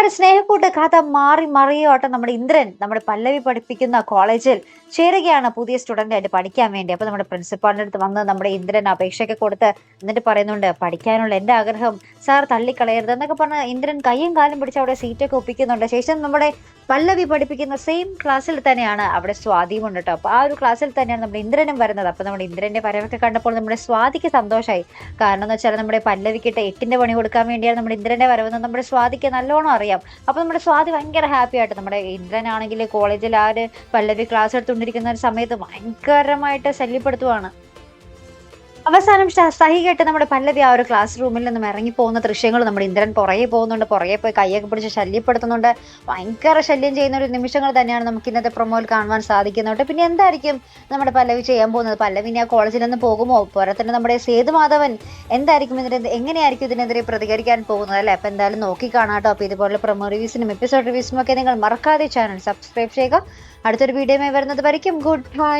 ഒരു സ്നേഹക്കൂട്ട് കഥ മാറി മറിയോട്ടെ നമ്മുടെ ഇന്ദ്രൻ നമ്മുടെ പല്ലവി പഠിപ്പിക്കുന്ന കോളേജിൽ ചേരുകയാണ് പുതിയ സ്റ്റുഡന്റ് ആയിട്ട് പഠിക്കാൻ വേണ്ടി. അപ്പൊ നമ്മുടെ പ്രിൻസിപ്പാളിന്റെ അടുത്ത് വന്ന് നമ്മുടെ ഇന്ദ്രൻ അപേക്ഷയൊക്കെ കൊടുത്ത് എന്നിട്ട് പറയുന്നുണ്ട്, പഠിക്കാനുള്ള എന്റെ ആഗ്രഹം സാർ തള്ളിക്കളയരുത് എന്നൊക്കെ പറഞ്ഞ് ഇന്ദ്രൻ കയ്യും കാലും പിടിച്ച് അവിടെ സീറ്റൊക്കെ ഒപ്പിക്കുന്നുണ്ട്. ശേഷം നമ്മുടെ പല്ലവി പഠിപ്പിക്കുന്ന സെയിം ക്ലാസ്സിൽ തന്നെയാണ് അവിടെ സ്വാതിയും ഉണ്ട് കേട്ടോ. അപ്പൊ ആ ഒരു ക്ലാസ്സിൽ തന്നെയാണ് നമ്മുടെ ഇന്ദ്രനും വരുന്നത്. അപ്പൊ നമ്മുടെ ഇന്ദ്രന്റെ വരവൊക്കെ കണ്ടപ്പോൾ നമ്മുടെ സ്വാതിക്ക് സന്തോഷമായി. കാരണം എന്ന് വെച്ചാൽ നമ്മുടെ പല്ലവിക്കിട്ട് 8ന്റെ പണി കൊടുക്കാൻ വേണ്ടിയാണ് നമ്മുടെ ഇന്ദ്രന്റെ വരവെന്ന് നമ്മുടെ സ്വാതിക്ക് നല്ലോണം അറിയാം. അപ്പൊ നമ്മുടെ സ്വാതി ഭയങ്കര ഹാപ്പി ആയിട്ട്, നമ്മുടെ ഇന്ദ്രനാണെങ്കിൽ കോളേജിൽ ആ ഒരു പല്ലവി ക്ലാസ് എടുത്തുകൊണ്ടിരിക്കുന്ന ഒരു സമയത്ത് ഭയങ്കരമായിട്ട് ശല്യപ്പെടുത്തുവാണ്. അവസാനം സഹി കേട്ട് നമ്മുടെ പല്ലവി ആ ഒരു ക്ലാസ് റൂമിൽ നിന്നും ഇറങ്ങി പോകുന്ന ദൃശ്യങ്ങൾ നമ്മുടെ ഇന്ദ്രൻ പുറകെ പോകുന്നുണ്ട്. പുറകെ പോയി കൈയൊക്കെ പിടിച്ച് ശല്യപ്പെടുത്തുന്നുണ്ട്. ഭയങ്കര ശല്യം ചെയ്യുന്ന ഒരു നിമിഷങ്ങൾ തന്നെയാണ് നമുക്ക് ഇന്നത്തെ പ്രൊമോയിൽ കാണുവാൻ സാധിക്കുന്നുണ്ട്. പിന്നെ എന്തായിരിക്കും നമ്മുടെ പല്ലവി ചെയ്യാൻ പോകുന്നത്? പല്ലവി ഇനി ആ കോളേജിൽ നിന്ന് പോകുമോ? പോരാ തന്നെ നമ്മുടെ സേതുമാധവൻ എന്തായിരിക്കും എങ്ങനെയായിരിക്കും ഇതിനെതിരെ പ്രതികരിക്കാൻ പോകുന്നത് അല്ലെ? അപ്പൊ എന്തായാലും നോക്കി കാണാട്ടോ. അപ്പൊ ഇതുപോലെ പ്രൊമോ റിവ്യൂസിനും എപ്പിസോഡ് റിവ്യൂസിനും ഒക്കെ നിങ്ങൾ മറക്കാതെ ചാനൽ സബ്സ്ക്രൈബ് ചെയ്യുക. അടുത്തൊരു വീഡിയോയുമായി വരുന്നത് വരയ്ക്കും ഗുഡ് ബൈ.